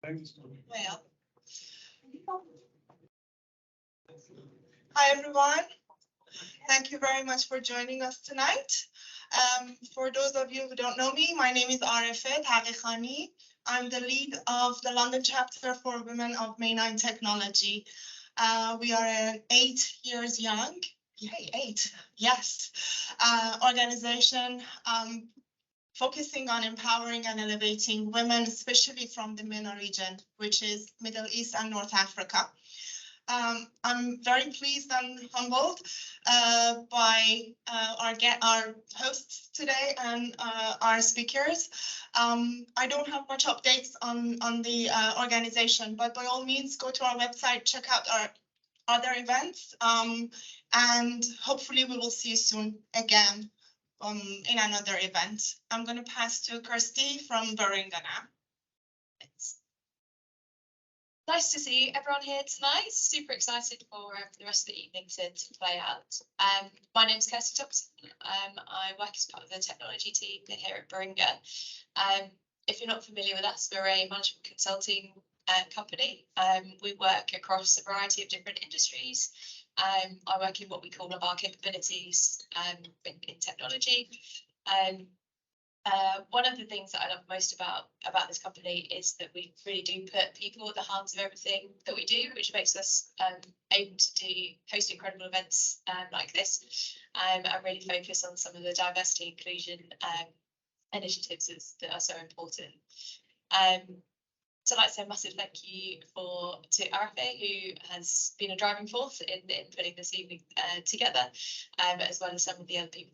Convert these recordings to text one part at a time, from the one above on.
Well. Hi, everyone. Thank you very much for joining us tonight. For those of you who don't know me, my name is Arifet Haqiqani. I'm the lead of the London chapter for Women of MENA in Technology. We are an 8 years young, yay, 8, yes, organization focusing on empowering and elevating women, especially from the MENA region, which is Middle East and North Africa. I'm very pleased and humbled by our hosts today and our speakers. I don't have much updates on the organization, but by all means, go to our website, check out our other events, and hopefully we will see you soon again in another event. I'm going to pass to Kirsty from Baringa now. Thanks. Nice to see everyone here tonight. Super excited for the rest of the evening to play out. My name is Kirsty Thompson. I work as part of the technology team here at Baringa. If you're not familiar with us, we're a management consulting company. We work across a variety of different industries. I work in what we call our capabilities in technology. One of the things that I love most about this company is that we really do put people at the heart of everything that we do, which makes us able to host incredible events like this, and really focus on some of the diversity inclusion initiatives that are so important. So I'd like to say a massive thank you to Arifet, who has been a driving force in putting this evening together, as well as some of the other people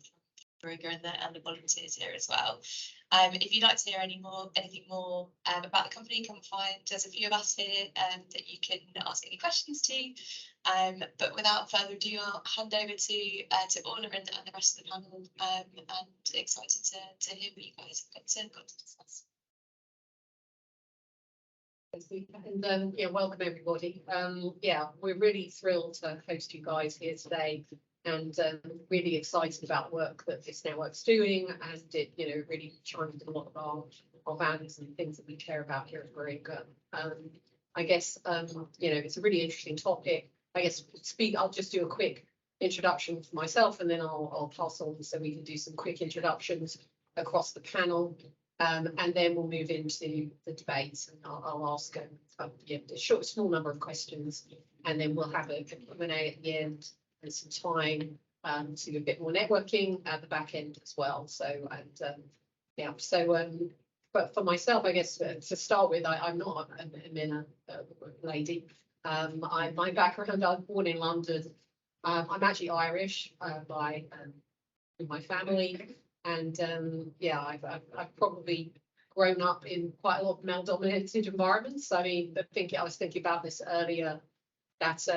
from Baringa and the volunteers here as well. If you'd like to hear anything more about the company, come find. There's a few of us here that you can ask any questions to. But without further ado, I'll hand over to Orla and the rest of the panel, and excited to hear what you guys have got to discuss. And yeah, welcome everybody. Yeah, we're really thrilled to host you guys here today, and really excited about the work that this network's doing, and it, really chimes in a lot of our values and things that we care about here at Baringa. I guess it's a really interesting topic. I guess I'll just do a quick introduction for myself, and then I'll pass on so we can do some quick introductions across the panel. And then we'll move into the debate, and I'll ask a small number of questions, and then we'll have a Q&A at the end and some time to do a bit more networking at the back end as well. So, but for myself, I guess to start with, I'm not a MENA lady. My background, I was born in London. I'm actually Irish by my family. And I've probably grown up in quite a lot of male-dominated environments. I mean, I was thinking about this earlier, that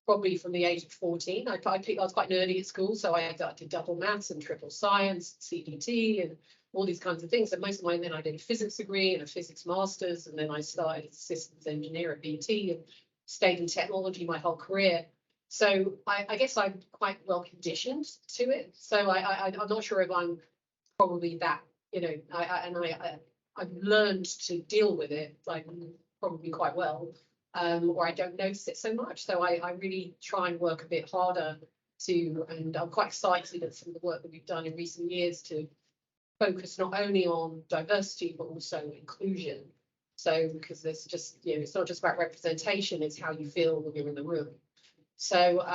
probably from the age of 14, I was quite nerdy at school, so I did double maths and triple science, CBT, and all these kinds of things. And most of mine, then I did a physics degree and a physics master's, and then I started as a systems engineer at BT and stayed in technology my whole career. So I guess I'm quite well conditioned to it. So I'm not sure if I'm probably that, I've learned to deal with it like probably quite well, or I don't notice it so much. So I really try and work a bit harder and I'm quite excited at some of the work that we've done in recent years to focus not only on diversity, but also inclusion. So because there's just, it's not just about representation, it's how you feel when you're in the room. So,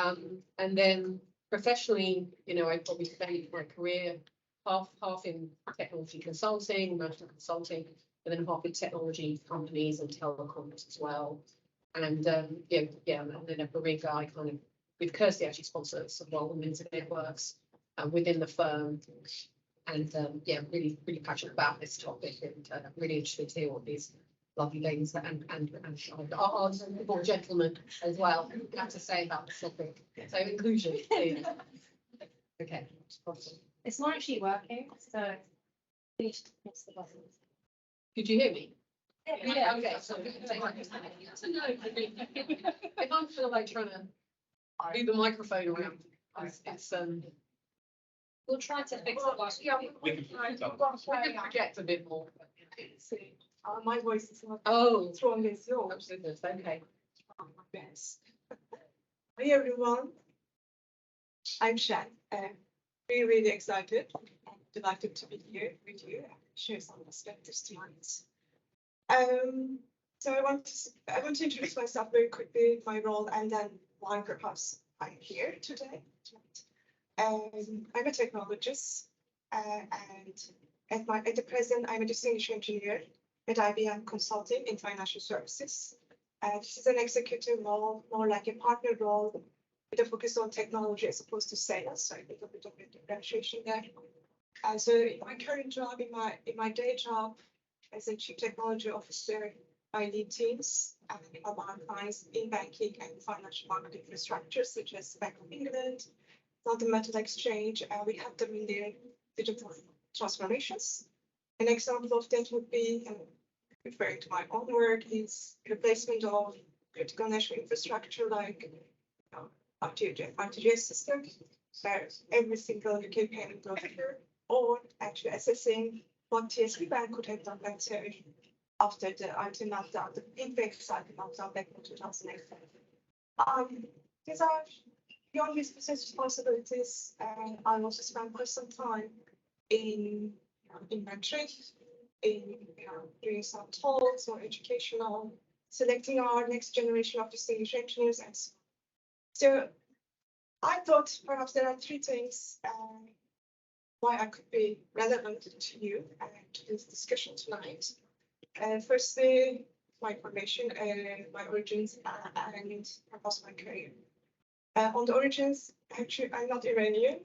and then professionally, I probably spent my career half in technology consulting, management consulting, and then half in technology companies and telecoms as well. And and then at Baringa, I kind of, with Kirsty, actually sponsored some women's networks within the firm. And really passionate about this topic, and really interested to hear what these lovely ladies and our more gentlemen as well have to say about this topic. So inclusion. Okay. It's not actually working, so please press the button. Could you hear me? Yeah. Okay. So if I'm feel like trying to move the microphone around, it's We'll try to fix the button. we can project a bit more. My voice is not Oh, strong as yours. absolutely. Okay. My best. Hi everyone. I'm Shan. Really, really excited and delighted to be here with you and share some perspectives tonight. So I want to introduce myself very quickly, my role, and then why perhaps I'm here today. I'm a technologist, and at the present, I'm a distinguished engineer at IBM Consulting in financial services. This is an executive role, more like a partner role, with a focus on technology as opposed to sales. So a little bit of a differentiation there. So in my current job, in my day job as a chief technology officer, I lead teams of our clients in banking and financial market infrastructure, such as Bank of England, London Metal Exchange. We have them in their digital transformations. An example of that would be, referring to my own work, is replacement of critical national infrastructure like RTGS system, where every single UK payment goes here, or actually assessing what TSB Bank could have done better after the IT meltdown, the big cycle meltdown back in 2008. These are beyond his business responsibilities, and I also spent quite some time in inventory, in doing some talks or educational, selecting our next generation of distinguished engineers, and so on. So I thought perhaps there are three things why I could be relevant to you and to this discussion tonight. Firstly, my formation, my origins, and perhaps my career. On the origins, actually, I'm not Iranian,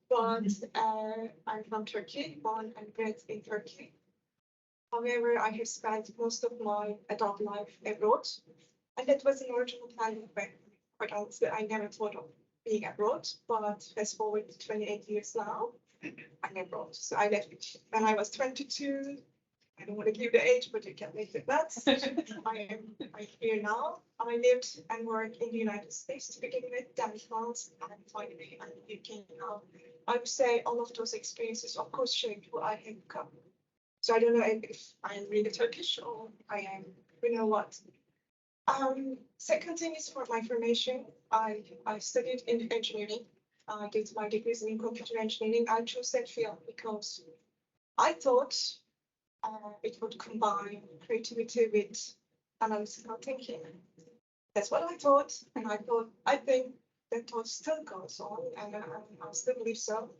but I'm from Turkey, born and bred in Turkey. However, I have spent most of my adult life abroad, and that was an original plan. Quite honestly, I never thought of being abroad, but fast forward to 28 years now, I'm abroad. So I left when I was 22. I don't want to give the age, but you can make the bets. I'm here now. I lived and worked in the United States to begin with, then France, and finally I'm in the UK now. I would say all of those experiences, of course, shaped who I have become. So I don't know if I'm really Turkish or I am, you know what. Second thing is for my formation. I studied in engineering. I did my degrees in computer engineering. I chose that field because I thought it would combine creativity with analytical thinking. That's what I thought, and I think that thought still goes on, and I still believe so.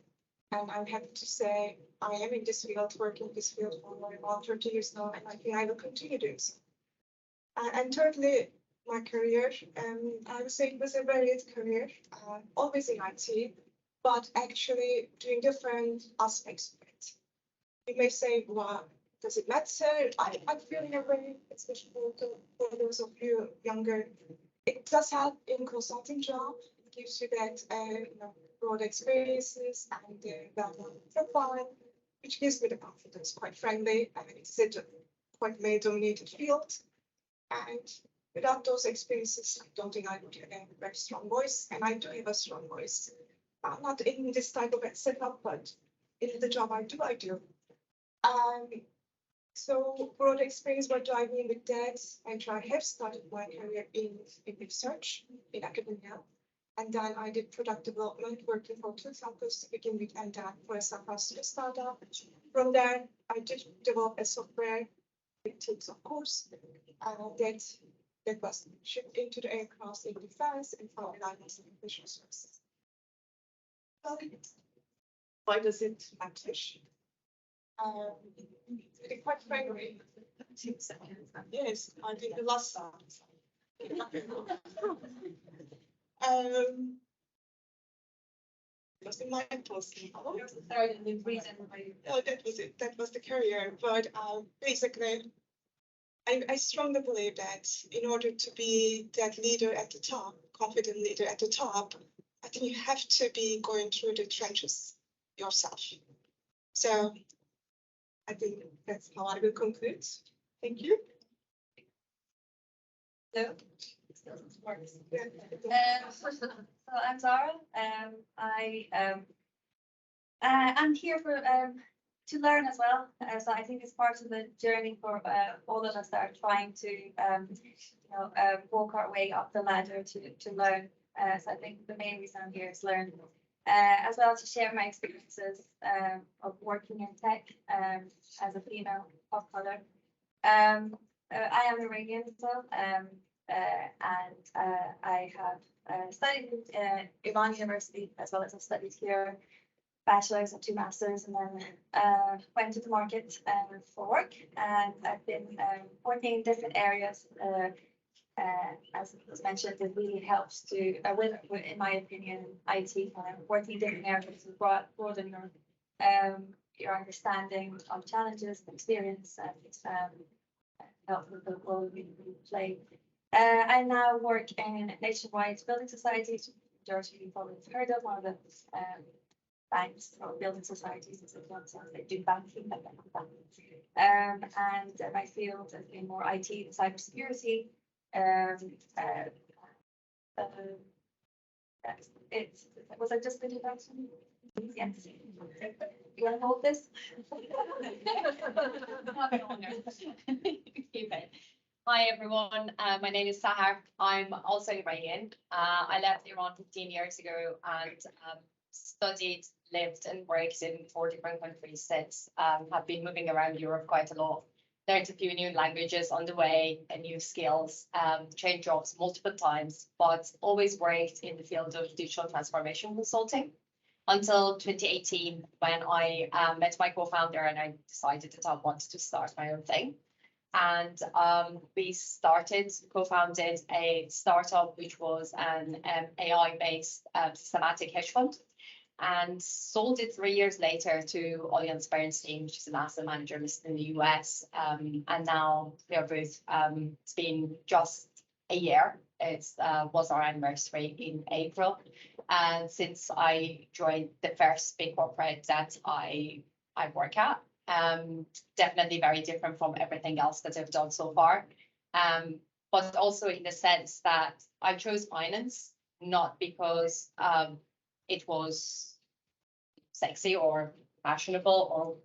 And I'm happy to say I am in this field, working in this field for about 30 years now, and I think I will continue doing so. And thirdly, my career, I would say it was a varied career, always in IT, but actually doing different aspects of it. You may say, well, does it matter? I feel in a way, especially for those of you younger, it does help in consulting job. It gives you that broad experiences and well-known profile, which gives me the confidence, quite frankly. It's a quite male-dominated field, and without those experiences, I don't think I would have a very strong voice, and I do have a strong voice. Not in this type of setup, but in the job I do. So broad experience, what do I mean with that? I have started my career in research, in academia, and then I did product development, working for two telcos to begin with, and then for a San Francisco startup. From there, I did develop a software with teams, of course, that was shipped into the aircraft in defense, and finally I was in visual services. Why does it matter? Quite frankly, 2 seconds. Yes, I think the last time. Was the mind posting? Sorry, the reason why. Oh, that was it. That was the career. But basically, I strongly believe that in order to be that leader at the top, confident leader at the top, I think you have to be going through the trenches yourself. So I think that's how I will conclude. Thank you. So I'm Zahra. I'm here for to learn as well. So I think it's part of the journey for all of us that are trying to walk our way up the ladder to learn. So I think the main reason I'm here is learn, as well to share my experiences of working in tech as a female of color. I am Iranian as well, and I have studied at Iran University as well as I've studied here, bachelor's and 2 masters, and then went to the market for work. And I've been working in different areas. As was mentioned, it really helps to, in my opinion, IT working in different areas to broaden your understanding of challenges and experience, and help with the role we play. I now work in nationwide building societies, which majority of you probably have heard of, one of the banks or building societies, as well, so they do banking, and my field has been more IT and cybersecurity. Was I just the introduction? Yes. You want to hold this? Hi everyone, my name is Sahar. I'm also Iranian. I left Iran 15 years ago and studied, lived and worked in 4 different countries since. Have been moving around Europe quite a lot. Learned a few new languages on the way and new skills, changed jobs multiple times, but always worked in the field of digital transformation consulting until 2018, when I met my co-founder and I decided that I wanted to start my own thing. And we co-founded a startup which was an AI-based systematic hedge fund, and sold it 3 years later to AllianceBernstein, which is an asset manager listed in the US. And now we are both, it's been just a year. It was our anniversary in April. And since I joined the first big corporate that I work at, definitely very different from everything else that I've done so far. But also in the sense that I chose finance, not because it was sexy or fashionable or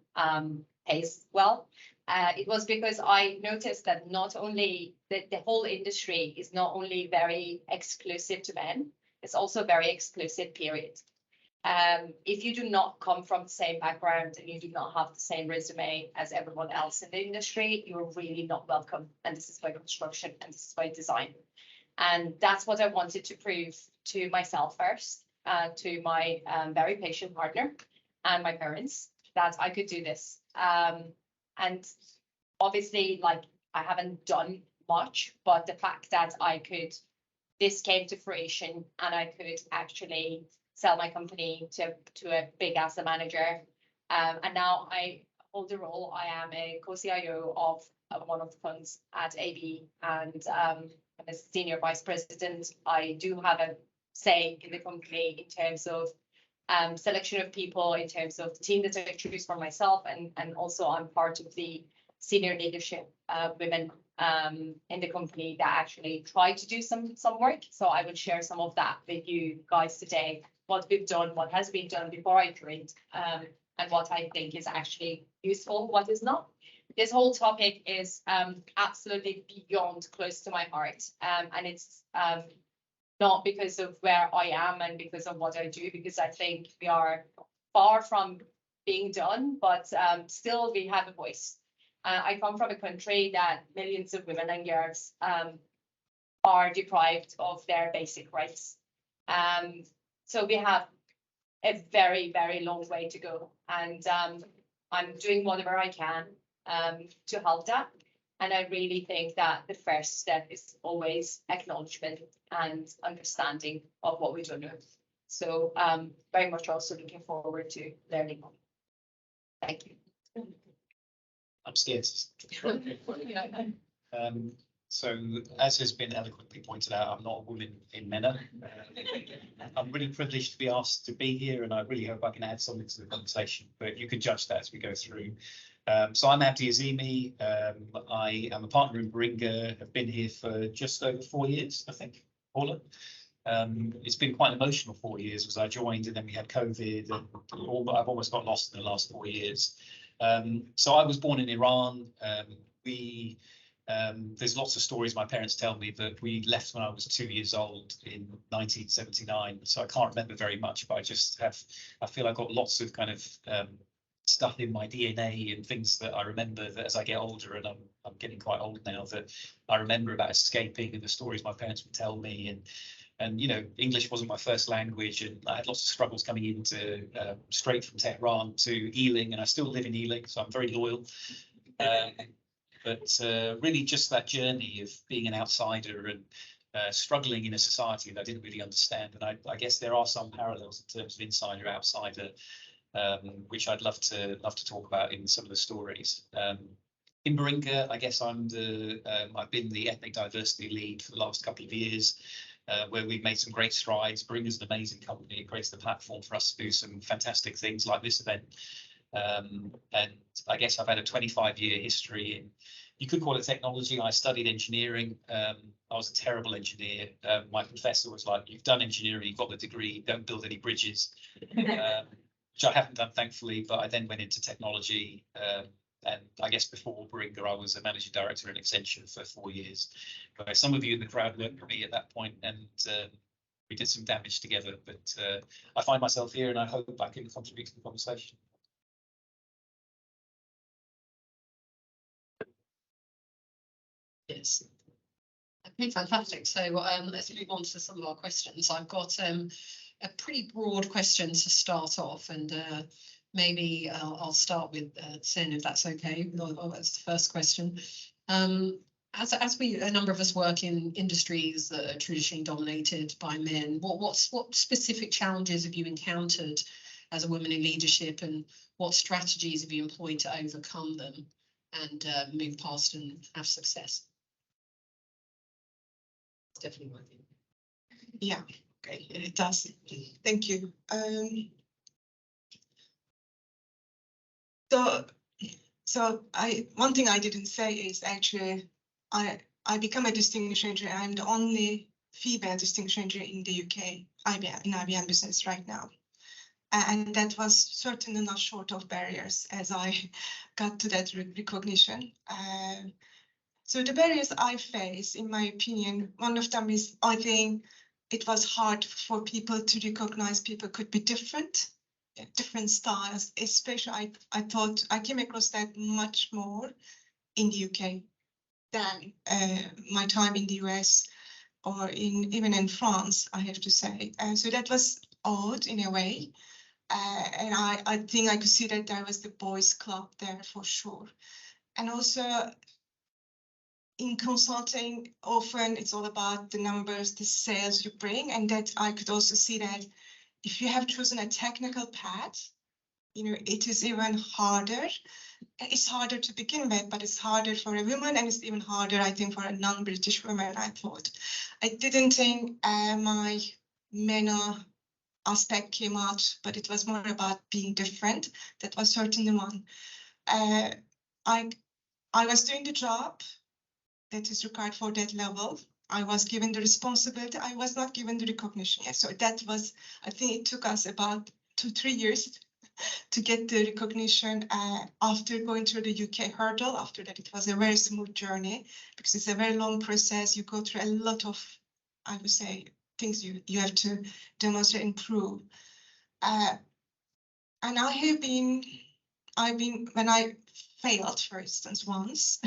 pays well. It was because I noticed that not only the whole industry is not only very exclusive to men, it's also very exclusive, period. If you do not come from the same background and you do not have the same resume as everyone else in the industry, you're really not welcome. And this is by construction and this is by design. And that's what I wanted to prove to myself first, to my very patient partner and my parents, that I could do this. And obviously, like, I haven't done much, but the fact that this came to fruition and I could actually sell my company to a big asset manager. And now I hold the role. I am a co-CIO of one of the funds at AB, and I'm a senior vice president. I do have a say in the company in terms of selection of people, in terms of the team that I choose for myself, and also I'm part of the senior leadership women in the company that actually try to do some work. So I will share some of that with you guys today, what we've done, what has been done before I joined, and what I think is actually useful, what is not. This whole topic is absolutely beyond close to my heart, and it's not because of where I am and because of what I do, because I think we are far from being done, but still we have a voice. I come from a country that millions of women and girls are deprived of their basic rights. So we have a very, very long way to go. And I'm doing whatever I can to help that. And I really think that the first step is always acknowledgement and understanding of what we don't know. So very much also looking forward to learning more. Thank you. I'm scared. So as has been eloquently pointed out, I'm not a woman in MENA. I'm really privileged to be asked to be here, and I really hope I can add something to the conversation, but you can judge that as we go through. So I'm Abdi Azimi. I am a partner in Baringa. I've been here for just over 4 years, I think, Orla. It's been quite an emotional 4 years because I joined and then we had COVID, and I've almost got lost in the last 4 years. So I was born in Iran. There's lots of stories my parents tell me that we left when I was 2 years old in 1979. So I can't remember very much, but I feel I've got lots of kind of stuff in my DNA and things that I remember that as I get older, and I'm getting quite old now, that I remember about escaping and the stories my parents would tell me. And you know, English wasn't my first language, and I had lots of struggles coming into straight from Tehran to Ealing, and I still live in Ealing, so I'm very loyal. But really just that journey of being an outsider and struggling in a society that I didn't really understand. And I guess there are some parallels in terms of insider, outsider, which I'd love to talk about in some of the stories. In Baringa, I guess I've been the ethnic diversity lead for the last couple of years, where we've made some great strides. Baringa's an amazing company. It creates the platform for us to do some fantastic things like this event. And I guess I've had a 25-year history in, you could call it technology. I studied engineering. I was a terrible engineer. My professor was like, "You've done engineering, you've got the degree, don't build any bridges," which I haven't done, thankfully. But I then went into technology. And I guess before Baringa, I was a managing director in Accenture for 4 years. But some of you in the crowd worked with me at that point, and we did some damage together. But I find myself here, and I hope I can contribute to the conversation. Yes. Okay, fantastic. So let's move on to some of our questions. I've got a pretty broad question to start off, and maybe I'll start with Sen, if that's okay. That's the first question. As a number of us work in industries that are traditionally dominated by men, what specific challenges have you encountered as a woman in leadership, and what strategies have you employed to overcome them and move past and have success? Definitely one thing. Yeah, okay, it does. Thank you. So one thing I didn't say is actually I become a distinguished ranger. I'm the only female distinguished ranger in the UK, in IBM business right now. And that was certainly not short of barriers as I got to that recognition. So the barriers I face, in my opinion, one of them is I think it was hard for people to recognize people could be different styles, especially I thought I came across that much more in the UK than my time in the US or even in France, I have to say. So that was odd in a way. And I think I could see that there was the boys club there for sure. And also in consulting, often it's all about the numbers, the sales you bring, and that I could also see that if you have chosen a technical path, you know, it is even harder. It's harder to begin with, but it's harder for a woman, and it's even harder, I think, for a non-British woman, I thought. I didn't think my MENA aspect came out, but it was more about being different. That was certainly one. I was doing the job that is required for that level. I was given the responsibility. I was not given the recognition. Yeah, so that was, I think it took us about 2-3 years to get the recognition after going through the UK hurdle. After that, it was a very smooth journey because it's a very long process. You go through a lot of, I would say, things you have to demonstrate and prove. And I've been, when I failed, for instance, once,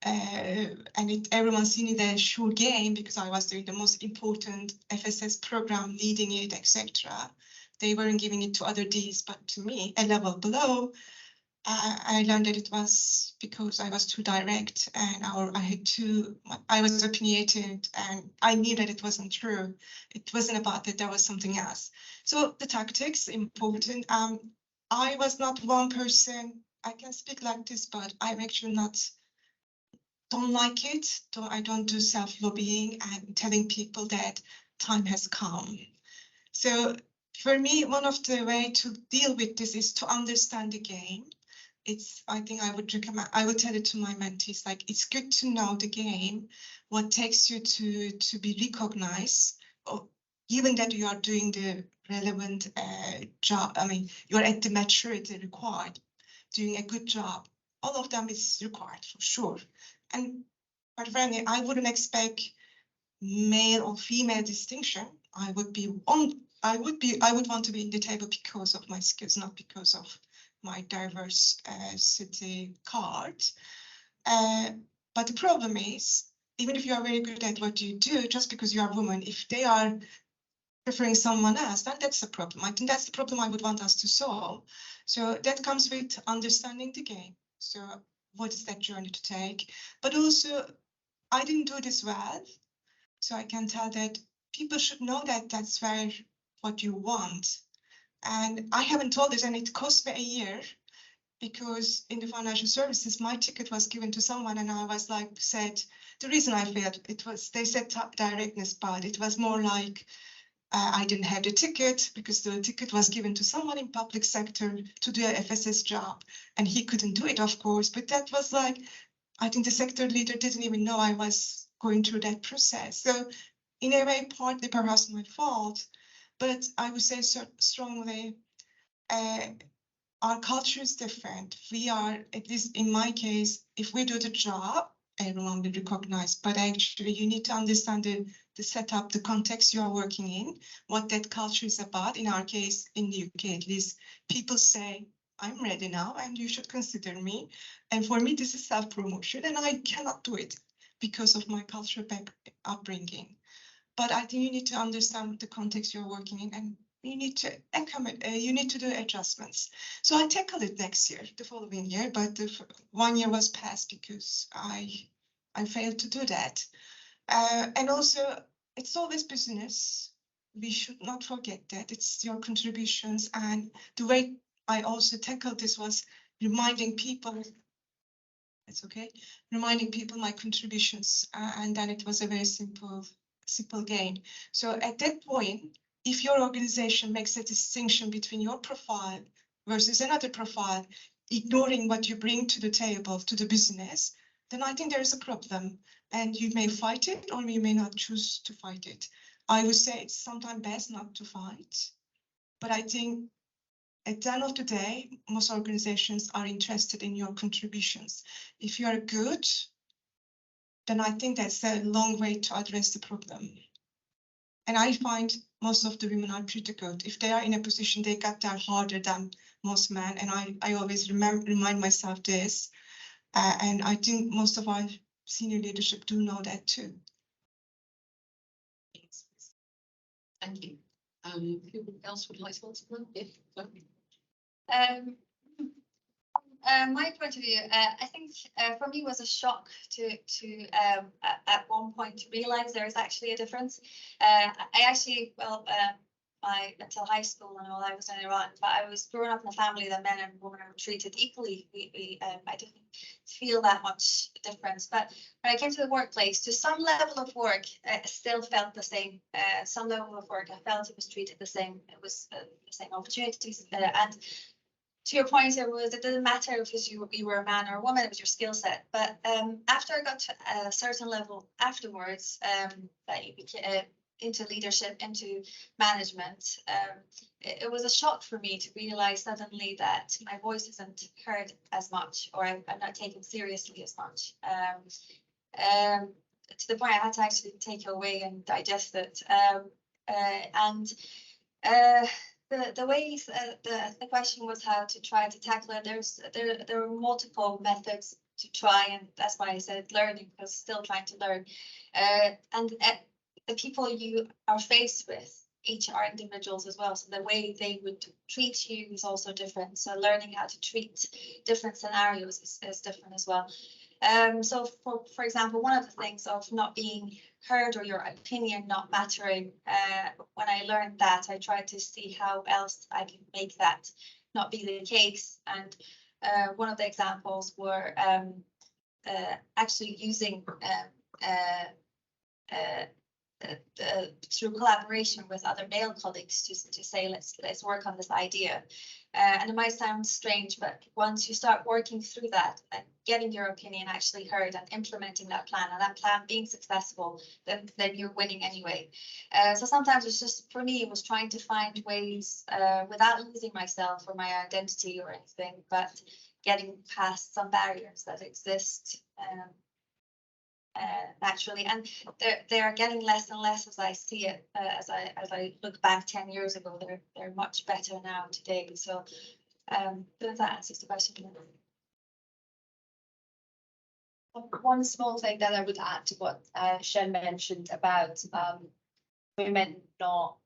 and everyone's seen it as a sure game because I was doing the most important FSS program, leading it, etc. They weren't giving it to other Ds, but to me, a level below. I learned that it was because I was too direct, and I was opinionated, and I knew that it wasn't true. It wasn't about that, there was something else. So the tactics, important. I was not one person, I can speak like this, but I'm actually don't like it. I don't do self-lobbying and telling people that time has come. So for me, one of the ways to deal with this is to understand the game. I think I would recommend, I would tell it to my mentees, like, it's good to know the game, what takes you to be recognized, or given that you are doing the relevant job, I mean, you're at the maturity required. doing a good job. All of them is required for sure. And quite frankly, I wouldn't expect male or female distinction. I would want to be in the table because of my skills, not because of my diversity card. But the problem is, even if you are very good at what you do, just because you are a woman, if they are preferring someone else, then that's the problem. I think that's the problem I would want us to solve. So that comes with understanding the game. So what is that journey to take? But also, I didn't do this well. So I can tell that people should know that that's what you want. And I haven't told this, and it cost me a year, because in the financial services, my ticket was given to someone, and I was like, the reason I failed, they said directness, but it was more like I didn't have the ticket because the ticket was given to someone in public sector to do a FSS job, and he couldn't do it, of course. But that was like, I think the sector leader didn't even know I was going through that process. So in a way, partly perhaps my fault, but I would say so strongly, our culture is different. We are, at least in my case, if we do the job, everyone will recognize, but actually you need to understand the setup, the context you are working in, what that culture is about. In our case, in the UK at least, people say, I'm ready now and you should consider me. And for me, this is self-promotion, and I cannot do it because of my cultural upbringing. But I think you need to understand the context you're working in, and you need to do adjustments. So I tackled it next year, the following year, but the 1 year was passed because I failed to do that. And also, it's always business. We should not forget that it's your contributions. And the way I also tackled this was reminding people, it's okay, reminding people my contributions. And then it was a very simple game. So at that point, if your organization makes a distinction between your profile versus another profile, ignoring what you bring to the table, to the business, then I think there is a problem, and you may fight it or you may not choose to fight it. I would say it's sometimes best not to fight, but I think at the end of the day, most organizations are interested in your contributions. If you are good, then I think that's a long way to address the problem. And I find most of the women are pretty good. If they are in a position, they got there harder than most men. And I always remind myself this. And I think most of our senior leadership do know that too. Thank you. Who else would like to answer that? If so. My point of view, I think for me was a shock to at one point to realize there is actually a difference. I actually, until high school and all, I was in Iran, but I was growing up in a family that men and women are treated equally. I didn't feel that much difference, but when I came to the workplace, to some level of work, I still felt the same. Some level of work, I felt it was treated the same. It was the same opportunities, and to your point, it didn't matter if you were a man or a woman, it was your skill set. But after I got to a certain level afterwards, that you became into leadership, into management, it was a shock for me to realize suddenly that my voice isn't heard as much, or I'm not taken seriously as much. To the point I had to actually take it away and digest it. The ways the question was how to try to tackle it. There are multiple methods to try, and that's why I said learning, because still trying to learn. The people you are faced with each are individuals as well, so the way they would treat you is also different. So learning how to treat different scenarios is different as well. So for example, one of the things of not being heard or your opinion not mattering, when I learned that, I tried to see how else I can make that not be the case. And one of the examples were actually using through collaboration with other male colleagues to say, let's work on this idea. And it might sound strange, but once you start working through that and getting your opinion actually heard and implementing that plan, and that plan being successful, then you're winning anyway. So sometimes it's just, for me, it was trying to find ways without losing myself or my identity or anything, but getting past some barriers that exist naturally, and they are getting less and less as I see it. As I look back 10 years ago, they're much better now today. So, if that answers the question. One small thing that I would add to what Shen mentioned about women not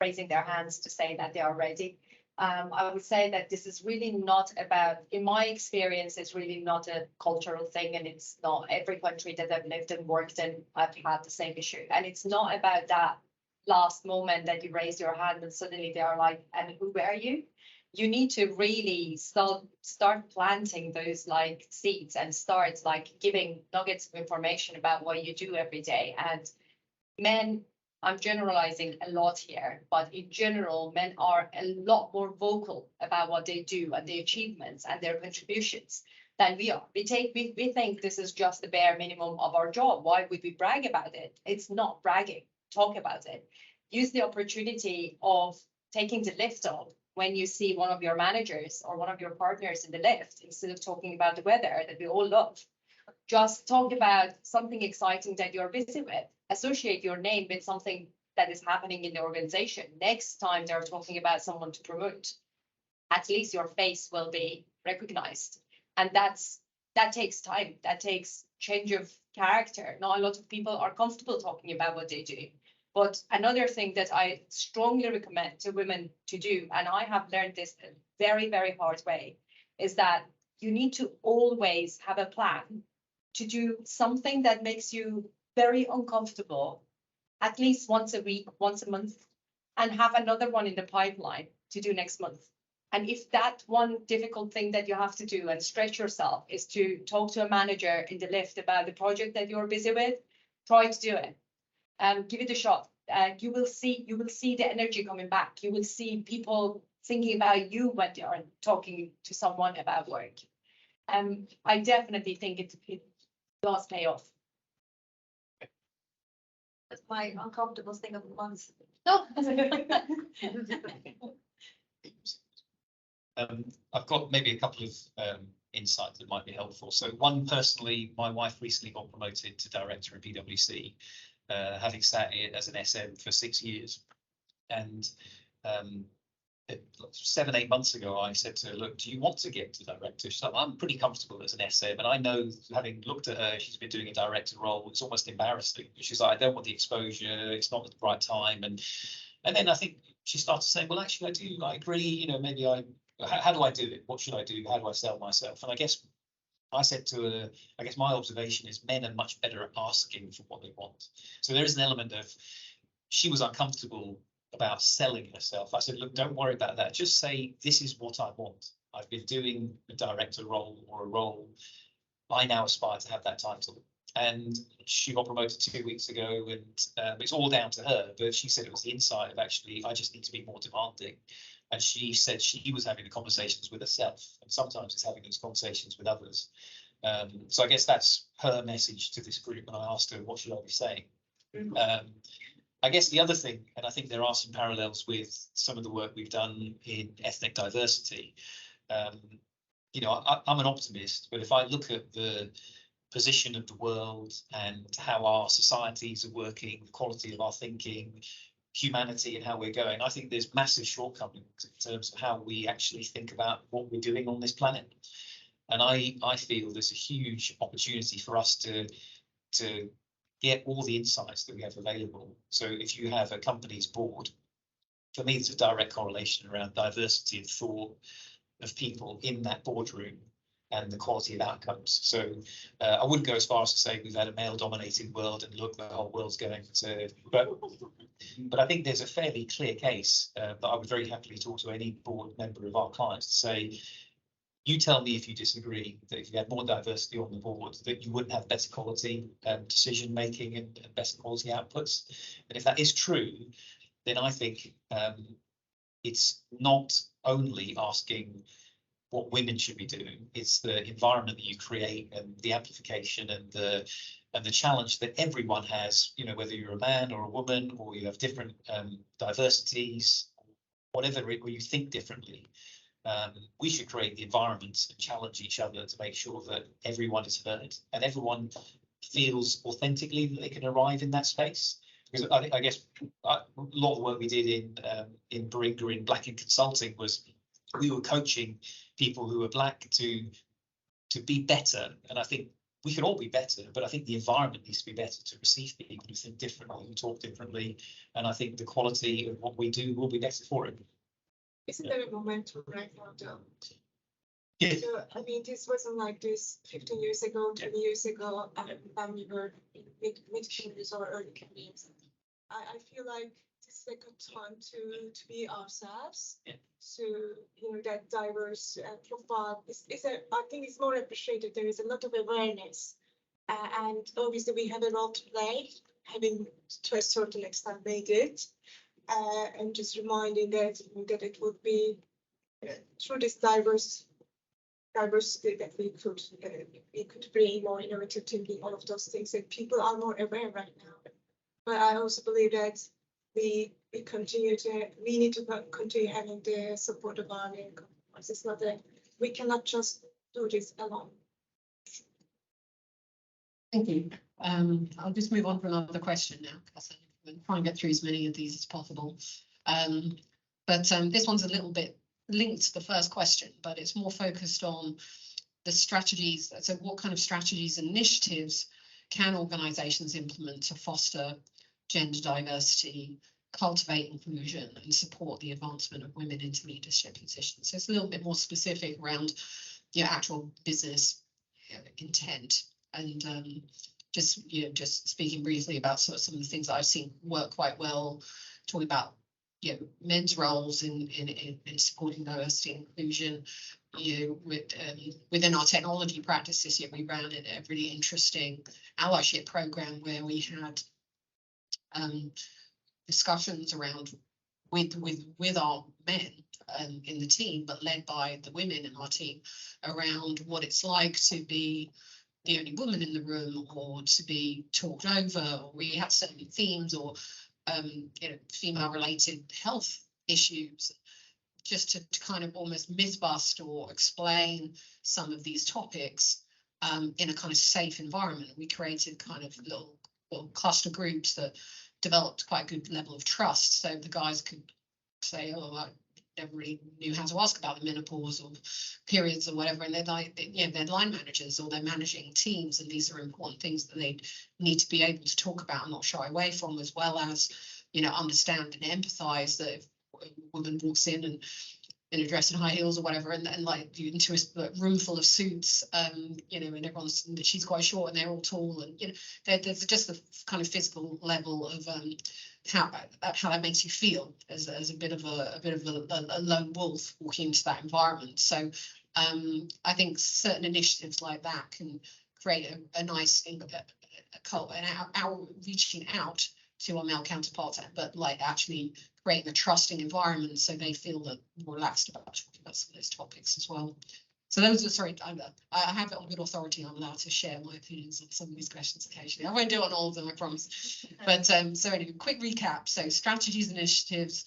raising their hands to say that they are ready. I would say that this is really not about, in my experience, it's really not a cultural thing, and it's not every country that I've lived and worked in, I've had the same issue. And it's not about that last moment that you raise your hand and suddenly they are like, and who are you? You need to really start planting those like seeds and start like giving nuggets of information about what you do every day. And men, I'm generalizing a lot here, but in general, men are a lot more vocal about what they do and their achievements and their contributions than we are. We think this is just the bare minimum of our job. Why would we brag about it? It's not bragging. Talk about it. Use the opportunity of taking the lift on when you see one of your managers or one of your partners in the lift, instead of talking about the weather that we all love. Just talk about something exciting that you're busy with. Associate your name with something that is happening in the organization. Next time they're talking about someone to promote, at least your face will be recognized. And that takes time. That takes change of character. Not a lot of people are comfortable talking about what they do. But another thing that I strongly recommend to women to do, and I have learned this a very, very hard way, is that you need to always have a plan to do something that makes you very uncomfortable, at least once a week, once a month, and have another one in the pipeline to do next month. And if that one difficult thing that you have to do and stretch yourself is to talk to a manager in the lift about the project that you're busy with, try to do it. Give it a shot. You will see the energy coming back. You will see people thinking about you when they are talking to someone about work. I definitely think it does pay off. That's my uncomfortable thing of the month. No. I've got maybe a couple of insights that might be helpful. So one, personally, my wife recently got promoted to director at PwC, having sat as an SM for 6 years. And 7-8 months ago, I said to her, look, do you want to get to director? She's like, I'm pretty comfortable as an SM. And I know, having looked at her, she's been doing a director role. It's almost embarrassing. She's like, I don't want the exposure. It's not at the right time. And then I think she started saying, well, actually, I agree. You know, maybe how do I do it? What should I do? How do I sell myself? And I guess I said to her, I guess my observation is men are much better at asking for what they want. So there is an element of, she was uncomfortable about selling herself. I said, look, don't worry about that. Just say, this is what I want. I've been doing a director role or a role. I now aspire to have that title. And she got promoted 2 weeks ago, and it's all down to her. But she said it was the insight of, actually, I just need to be more demanding. And she said she was having the conversations with herself, and sometimes it's having those conversations with others. So I guess that's her message to this group. And I asked her, what should I be saying? I guess the other thing, and I think there are some parallels with some of the work we've done in ethnic diversity. You know, I'm an optimist, but if I look at the position of the world and how our societies are working, the quality of our thinking, humanity and how we're going, I think there's massive shortcomings in terms of how we actually think about what we're doing on this planet. And I feel there's a huge opportunity for us to get all the insights that we have available. So if you have a company's board, for me, there's a direct correlation around diversity of thought of people in that boardroom and the quality of outcomes. So I wouldn't go as far as to say we've had a male-dominated world and look, the whole world's going to, but I think there's a fairly clear case that I would very happily talk to any board member of our clients to say, you tell me if you disagree, that if you had more diversity on the board, that you wouldn't have better quality decision making and better quality outputs. And if that is true, then I think it's not only asking what women should be doing, it's the environment that you create and the amplification and the challenge that everyone has, you know, whether you're a man or a woman or you have different diversities, whatever, or you think differently. We should create the environment and challenge each other to make sure that everyone is heard and everyone feels authentically that they can arrive in that space. Because I guess a lot of the work we did in Baringa in Black in Consulting was we were coaching people who were Black to be better. And I think we can all be better, but I think the environment needs to be better to receive people who think differently, who talk differently. And I think the quality of what we do will be better for it. Isn't there a momentum right now, though? Yeah. So, I mean, this wasn't like this 15 years ago, 20 years ago, when we were in mid-careers or early careers. I feel like this is like a time to be ourselves. Yeah. So, you know, that diverse profile I think it's more appreciated. There is a lot of awareness, and obviously we have a role to play, having to a certain extent made it, and just reminding that it would be through this diversity that we could bring more innovative thinking, all of those things that people are more aware right now. But I also believe that we need to continue having the support of our communities. It's not that we cannot just do this alone. Thank you. I'll just move on to another question now, because I'm try and get through as many of these as possible. But this one's a little bit linked to the first question, but it's more focused on the strategies. So what kind of strategies and initiatives can organisations implement to foster gender diversity, cultivate inclusion, and support the advancement of women into leadership positions? So it's a little bit more specific around your actual business intent. And just speaking briefly about sort of some of the things that I've seen work quite well, talking about men's roles in supporting diversity and inclusion. Within our technology practice this year, we ran a really interesting allyship program where we had discussions around with our men in the team, but led by the women in our team, around what it's like to be the only woman in the room, or to be talked over, or we had certain themes, or female related health issues, just to kind of almost myth bust or explain some of these topics in a kind of safe environment. We created kind of little cluster groups that developed quite a good level of trust, so the guys could say, oh, I never really knew how to ask about the menopause or periods or whatever, and they're line managers or they're managing teams, and these are important things that they need to be able to talk about and not shy away from, as well as understand and empathize that if a woman walks in a dress and high heels or whatever, and like into a room full of suits, and she's quite short and they're all tall, and there's just the kind of physical level of how that makes you feel as a bit of a lone wolf walking into that environment. So I think certain initiatives like that can create a nice reaching out to our male counterparts, but like actually creating a trusting environment so they feel that more relaxed about talking about some of those topics as well. So those are, sorry, I have it on good authority. I'm allowed to share my opinions on some of these questions occasionally. I won't do it on all of them, I promise. But so anyway, quick recap. So strategies and initiatives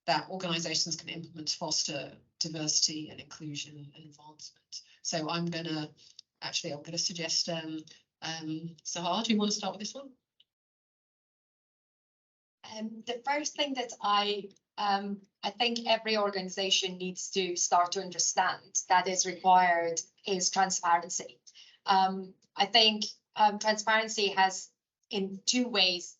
that organisations can implement to foster diversity and inclusion and advancement. So I'm going to suggest Sahar, do you want to start with this one? The first thing that I think every organization needs to start to understand that is required is transparency. I think transparency has, in two ways,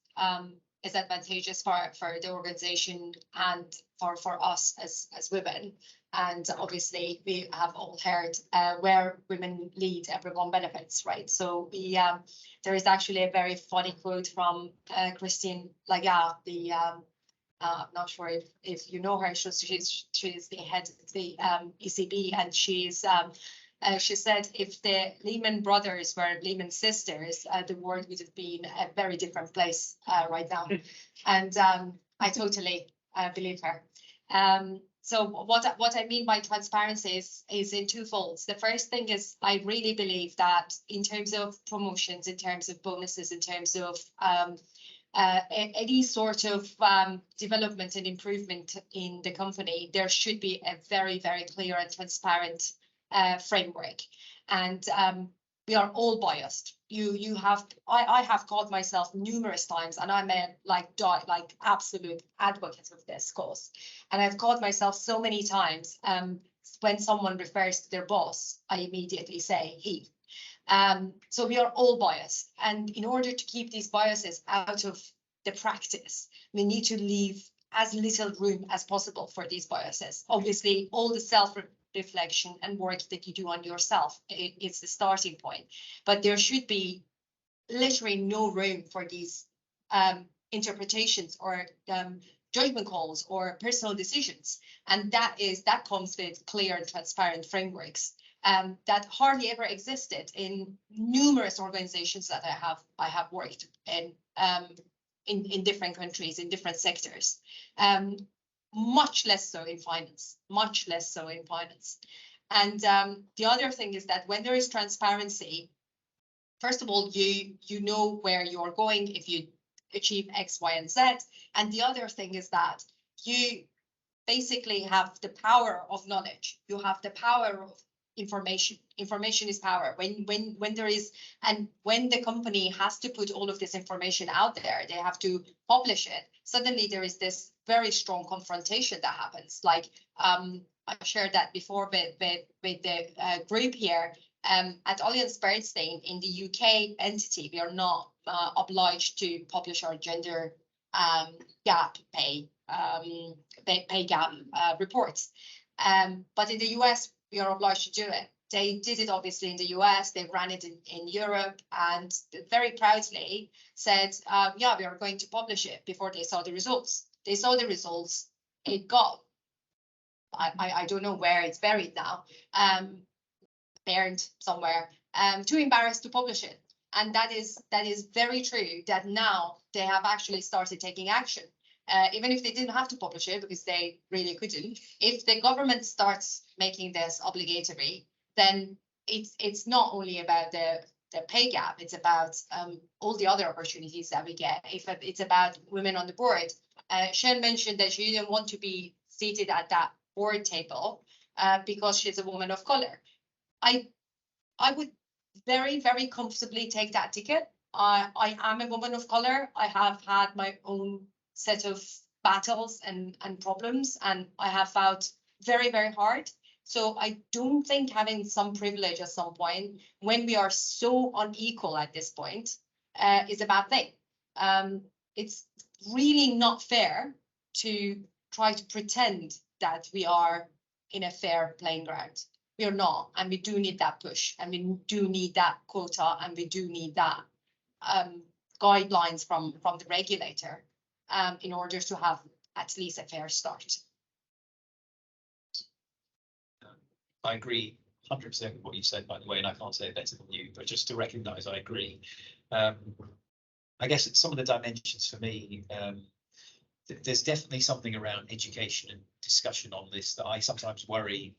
is advantageous for the organization and for us as women. And obviously, we have all heard where women lead, everyone benefits, right? So there is actually a very funny quote from Christine Lagarde, I'm not sure if you know her. She's the head of the ECB, and she said if the Lehman Brothers were Lehman sisters, the world would have been a very different place right now. And I totally believe her. So what I mean by transparency is in two folds. The first thing is I really believe that in terms of promotions, in terms of bonuses, in terms of any sort of development and improvement in the company, there should be a very, very clear and transparent framework. And we are all biased. I have called myself numerous times, and I'm a like absolute advocate of this cause. And I've called myself so many times. When someone refers to their boss, I immediately say he. So we are all biased, and in order to keep these biases out of the practice, we need to leave as little room as possible for these biases. Obviously, all the self-reflection and work that you do on yourself, it's the starting point, but there should be literally no room for these interpretations or judgment calls or personal decisions. And that comes with clear and transparent frameworks that hardly ever existed in numerous organizations that I have worked in different countries, in different sectors, much less so in finance, much less so in finance. And the other thing is that when there is transparency, first of all, you know where you're going if you achieve X, Y, and Z. And the other thing is that you basically have the power of knowledge. You have the power of information. Information is power. When there is, and when the company has to put all of this information out there, they have to publish it. Suddenly there is this very strong confrontation that happens. Like I shared that before with the group here. At AllianceBernstein in the UK entity, we are not obliged to publish our gender gap pay gap reports. But in the US, we are obliged to do it. They did it obviously in the US, they ran it in Europe, and very proudly said, yeah, we are going to publish it before they saw the results. They saw the results, it got, I don't know where it's buried now, burned somewhere, too embarrassed to publish it. And that is very true, that now they have actually started taking action. Even if they didn't have to publish it because they really couldn't. If the government starts making this obligatory, then it's not only about the pay gap, it's about all the other opportunities that we get. If it's about women on the board, Shen mentioned that she didn't want to be seated at that board table because she's a woman of color. I would very, very comfortably take that ticket. I am a woman of color. I have had my own set of battles and problems, and I have fought very, very hard. So I don't think having some privilege at some point, when we are so unequal at this point, is a bad thing. It's really not fair to try to pretend that we are in a fair playing ground. We are not, and we do need that push, and we do need that quota, and we do need that guidelines from the regulator in order to have at least a fair start. I agree 100% with what you said, by the way, and I can't say it better than you, but just to recognise I agree. I guess it's some of the dimensions for me, there's definitely something around education and discussion on this that I sometimes worry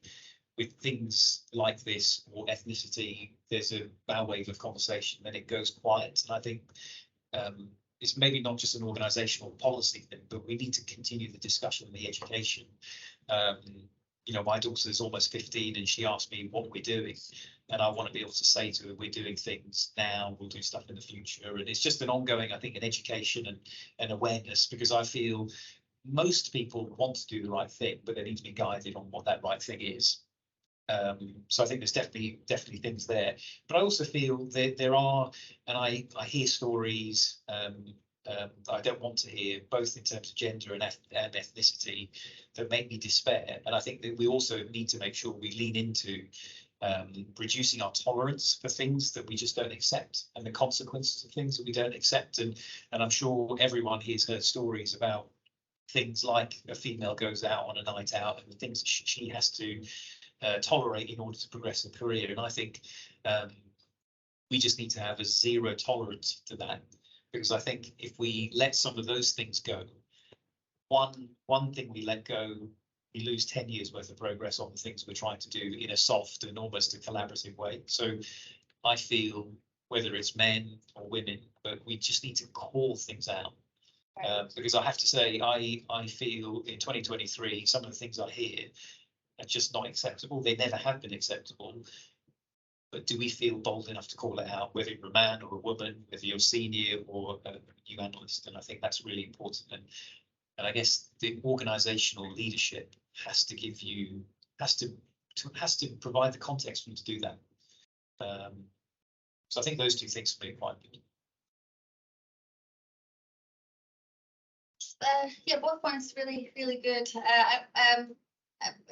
with things like this or ethnicity. There's a bow wave of conversation, then it goes quiet. And I think it's maybe not just an organizational policy thing, but we need to continue the discussion and the education. You know, my daughter is almost 15 and she asked me what we're doing, and I want to be able to say to her, we're doing things now, we'll do stuff in the future. And it's just an ongoing, I think, an education and awareness, because I feel most people want to do the right thing, but they need to be guided on what that right thing is. So I think there's definitely things there, but I also feel that there are, and I hear stories I don't want to hear, both in terms of gender and ethnicity, that make me despair. And I think that we also need to make sure we lean into reducing our tolerance for things that we just don't accept, and the consequences of things that we don't accept. And I'm sure everyone here's heard stories about things like a female goes out on a night out and the things that she has to tolerate in order to progress her career. And I think we just need to have a zero tolerance to that, because I think if we let some of those things go, one thing we let go, we lose 10 years worth of progress on the things we're trying to do in a soft and almost a collaborative way. So I feel, whether it's men or women, but we just need to call things out. Because I have to say, I feel in 2023, some of the things I hear are just not acceptable. They never have been acceptable. But do we feel bold enough to call it out, whether you're a man or a woman, whether you're senior or a new analyst? And I think that's really important. And I guess the organizational leadership has to give you, has to provide the context for you to do that. So I think those two things for me are quite good. Yeah, both points really good.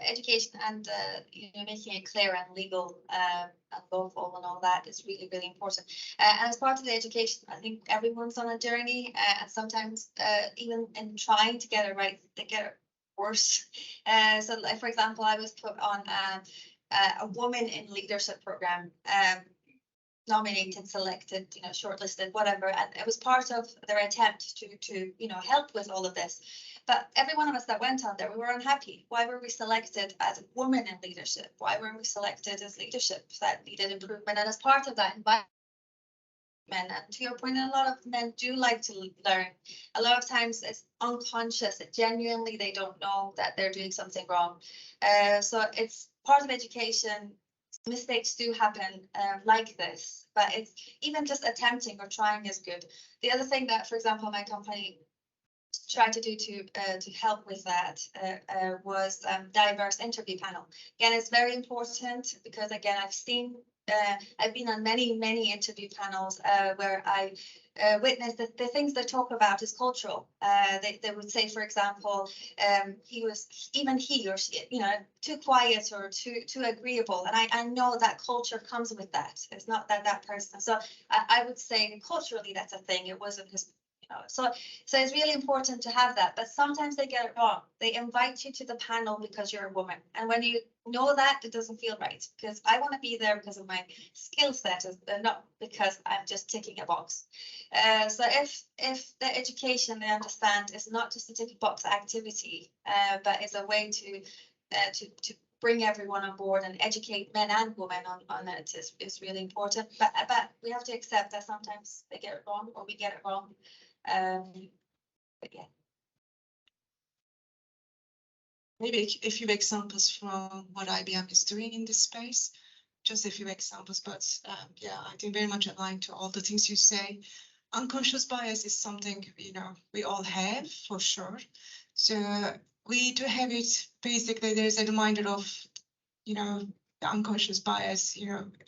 Education and making it clear and legal and lawful and all that is really important. And as part of the education, I think everyone's on a journey, and sometimes even in trying to get it right, they get it worse. So, like, for example, I was put on a woman in leadership program. Nominated, selected, shortlisted, whatever, and it was part of their attempt to help with all of this. But every one of us that went on there, we were unhappy. Why were we selected as women in leadership? Why weren't we selected as leadership that needed improvement? And as part of that environment, and to your point, a lot of men do like to learn. A lot of times it's unconscious. Genuinely, they don't know that they're doing something wrong. So it's part of education. Mistakes do happen like this, but it's even just attempting or trying is good. The other thing that, for example, my company tried to do to help with that was diverse interview panel. Again, it's very important because, again, I've been on many interview panels where I witnessed that the things they talk about is cultural. They would say, for example, he or she, too quiet or too agreeable, and I know that culture comes with that. It's not that person. So I would say culturally that's a thing. It wasn't his. So it's really important to have that, but sometimes they get it wrong. They invite you to the panel because you're a woman, and when you know that, it doesn't feel right, because I want to be there because of my skill set, not because I'm just ticking a box. So if the education, they understand, is not just a tick box activity, but is a way to bring everyone on board and educate men and women on it is really important. But we have to accept that sometimes they get it wrong, or we get it wrong. But yeah. Maybe a few examples from what IBM is doing in this space. Just a few examples, but yeah, I think very much aligned to all the things you say. Unconscious bias is something, we all have, for sure. So we do have it. Basically, there's a reminder of, the unconscious bias,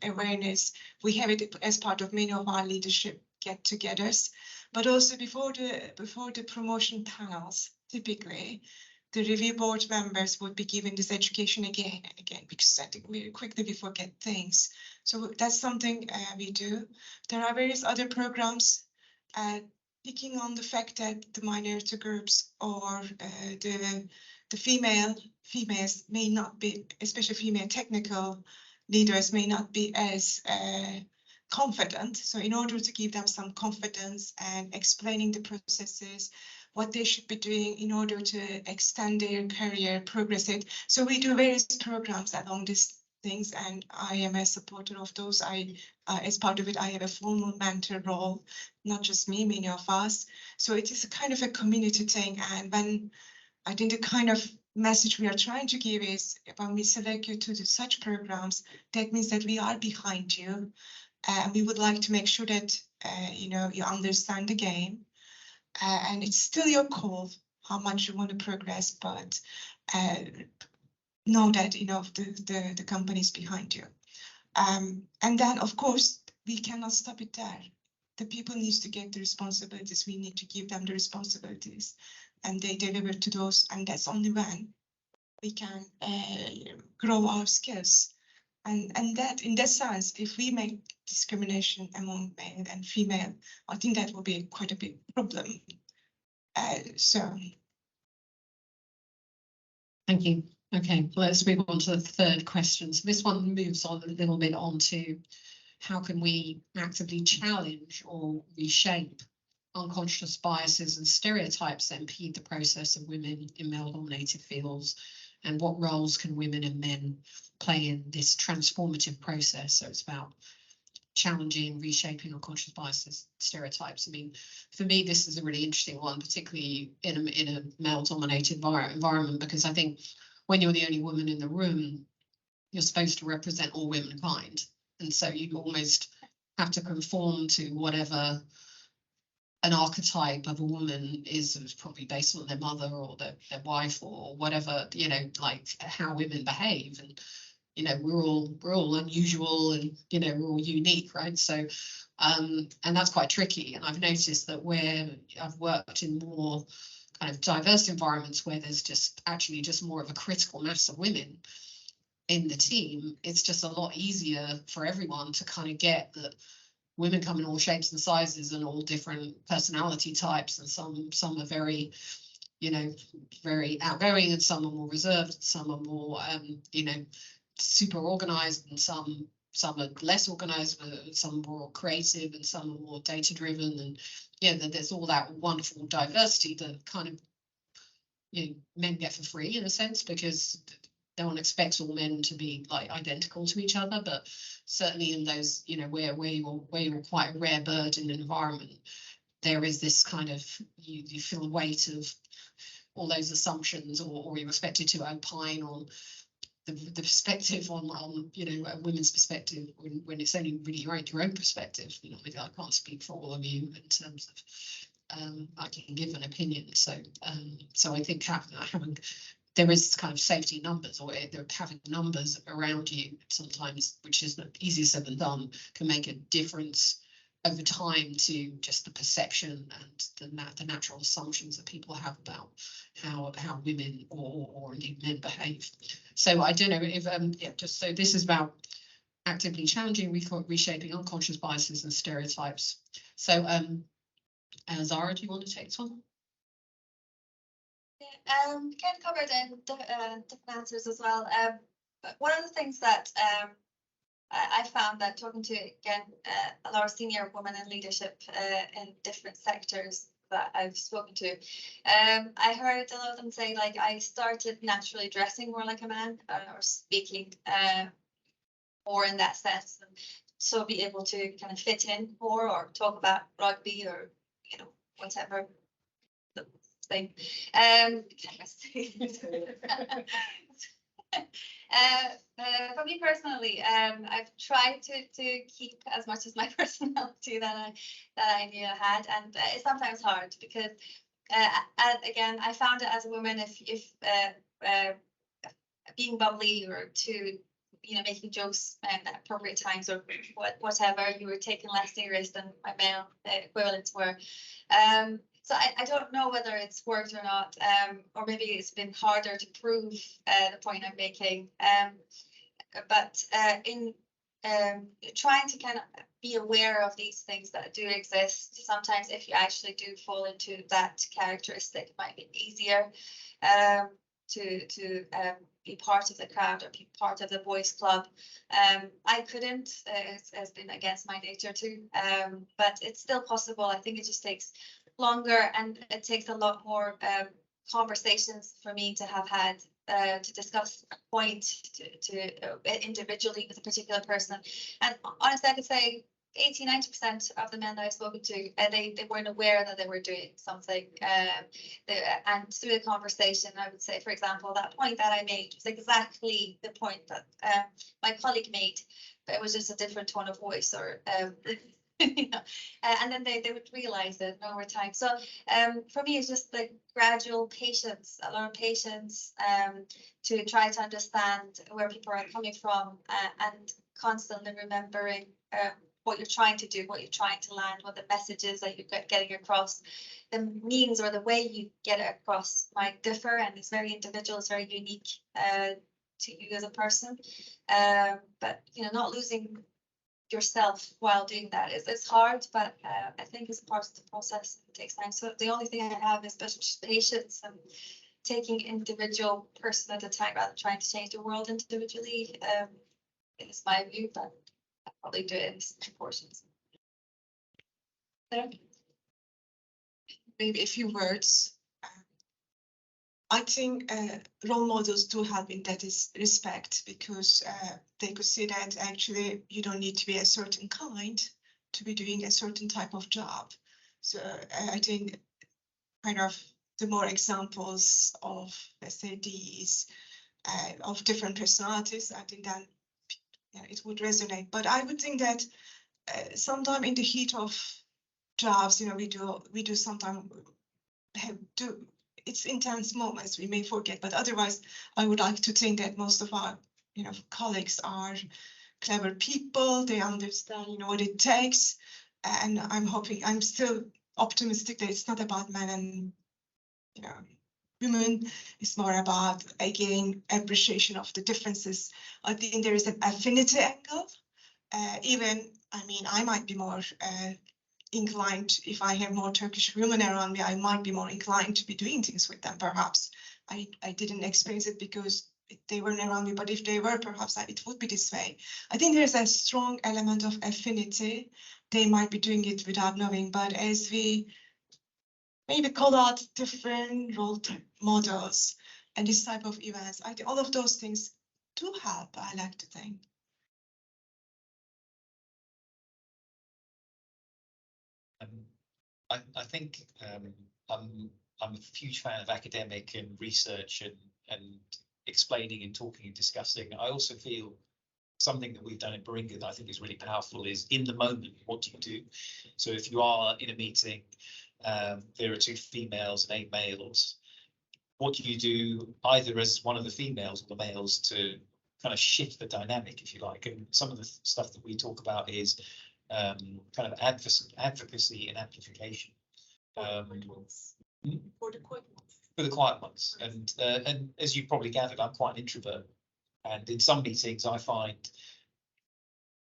awareness. We have it as part of many of our leadership get-togethers. But also before the promotion panels, typically, the review board members would be given this education again and again, because I think very quickly we forget things. So that's something we do. There are various other programs picking on the fact that the minority groups or the females may not be, especially female technical leaders, may not be as confident. So in order to give them some confidence and explaining the processes, what they should be doing in order to extend their career, progress it. So we do various programs along these things, and I am a supporter of those. As part of it, I have a formal mentor role, not just me, many of us. So it is a kind of a community thing. And when I think the kind of message we are trying to give is, when we select you to do such programs, that means that we are behind you. And we would like to make sure that, you understand the game. And it's still your call how much you want to progress, but know that, the company is behind you. And then, of course, we cannot stop it there. The people need to get the responsibilities. We need to give them the responsibilities, and they deliver to those. And that's only when we can grow our skills. And that, in that sense, if we make discrimination among male and female, I think that will be quite a big problem. So. Thank you. Okay, let's move on to the third question. So this one moves on a little bit onto how can we actively challenge or reshape unconscious biases and stereotypes that impede the process of women in male-dominated fields, and what roles can women and men play in this transformative process? So it's about challenging, reshaping unconscious biases, stereotypes. I mean, for me, this is a really interesting one, particularly in a male-dominated environment, because I think when you're the only woman in the room, you're supposed to represent all womankind, and so you almost have to conform to whatever an archetype of a woman is probably based on their mother or their wife or whatever, you know, like how women behave. And you know, we're all unusual, and you know, we're all unique, right? So and that's quite tricky. And I've noticed that where I've worked in more kind of diverse environments where there's just more of a critical mass of women in the team, it's just a lot easier for everyone to kind of get that women come in all shapes and sizes and all different personality types, and some are very, you know, very outgoing, and some are more reserved, and some are more you know, super organized, and some are less organized, some are more creative, and some are more data driven. And yeah, there's all that wonderful diversity that kind of, you know, men get for free in a sense, because no one expects all men to be like identical to each other. But certainly in those, you know, where you're quite a rare bird in an environment, there is this kind of, you feel the weight of all those assumptions, or you're expected to opine on the perspective on you know, a women's perspective, when it's only really your own perspective. You know, I can't speak for all of you in terms of I can give an opinion. So so I think having there is kind of safety numbers, or having numbers around you sometimes, which is easier said than done, can make a difference over time to just the perception and the natural assumptions that people have about how women or indeed men behave. So I don't know if yeah, just so this is about actively challenging, reshaping unconscious biases and stereotypes. So Zahra, do you want to take this one? Kind of covered in different answers as well. But one of the things that I found that talking to, again, a lot of senior women in leadership in different sectors that I've spoken to, I heard a lot of them say, like, I started naturally dressing more like a man, or speaking more in that sense, and so be able to kind of fit in more, or talk about rugby, or, you know, whatever thing. For me personally, I've tried to keep as much as my personality that I knew I had, and it's sometimes hard because, again, I found it as a woman, if being bubbly, or to, you know, making jokes at appropriate times, or whatever, you were taken less serious than my male equivalents were. So I don't know whether it's worked or not, or maybe it's been harder to prove the point I'm making. But in trying to kind of be aware of these things that do exist, sometimes if you actually do fall into that characteristic, it might be easier to be part of the crowd, or be part of the boys club. I couldn't, it's been against my nature too, but it's still possible. I think it just takes longer, and it takes a lot more conversations for me to have had to discuss a point to individually with a particular person. And honestly, I could say 80–90% of the men that I've spoken to, they weren't aware that they were doing something. And through the conversation, I would say, for example, that point that I made was exactly the point that my colleague made, but it was just a different tone of voice, or you know, and then they would realize it over time. So for me, it's just the gradual patience, a lot of patience, to try to understand where people are coming from, and constantly remembering what you're trying to do, what you're trying to land, what the message is that you're getting across. The means or the way you get it across might differ, and it's very individual, it's very unique to you as a person. But you know, not losing yourself while doing that it's hard, but I think it's part of the process. It takes time. So the only thing I have is just patience, and taking individual person at a time, rather than trying to change the world individually. Is my view, but I probably do it in proportions. Maybe a few words. I think role models do help in that respect, because they could see that actually you don't need to be a certain kind to be doing a certain type of job. So I think kind of the more examples of, let's say, these of different personalities, I think then it would resonate. But I would think that sometime in the heat of jobs, we do sometimes it's intense moments we may forget, but otherwise I would like to think that most of our colleagues are clever people. They understand what it takes, and I'm still optimistic that it's not about men and women. It's more about, again, appreciation of the differences. I think there is an affinity angle. I might be more inclined, if I have more Turkish women around me, I might be more inclined to be doing things with them, perhaps. I didn't experience it because they weren't around me, but if they were, perhaps it would be this way. I think there's a strong element of affinity. They might be doing it without knowing, but as we maybe call out different role models and this type of events, I think all of those things do help, I like to think. I think I'm a huge fan of academic and research and explaining and talking and discussing. I also feel something that we've done in Baringa that I think is really powerful is in the moment, what do you do? So if you are in a meeting, there are 2 females and 8 males, what do you do either as one of the females or the males to kind of shift the dynamic, if you like? And some of the stuff that we talk about is kind of advocacy and amplification. For the quiet ones. And as you probably gathered, I'm quite an introvert. And in some meetings, I find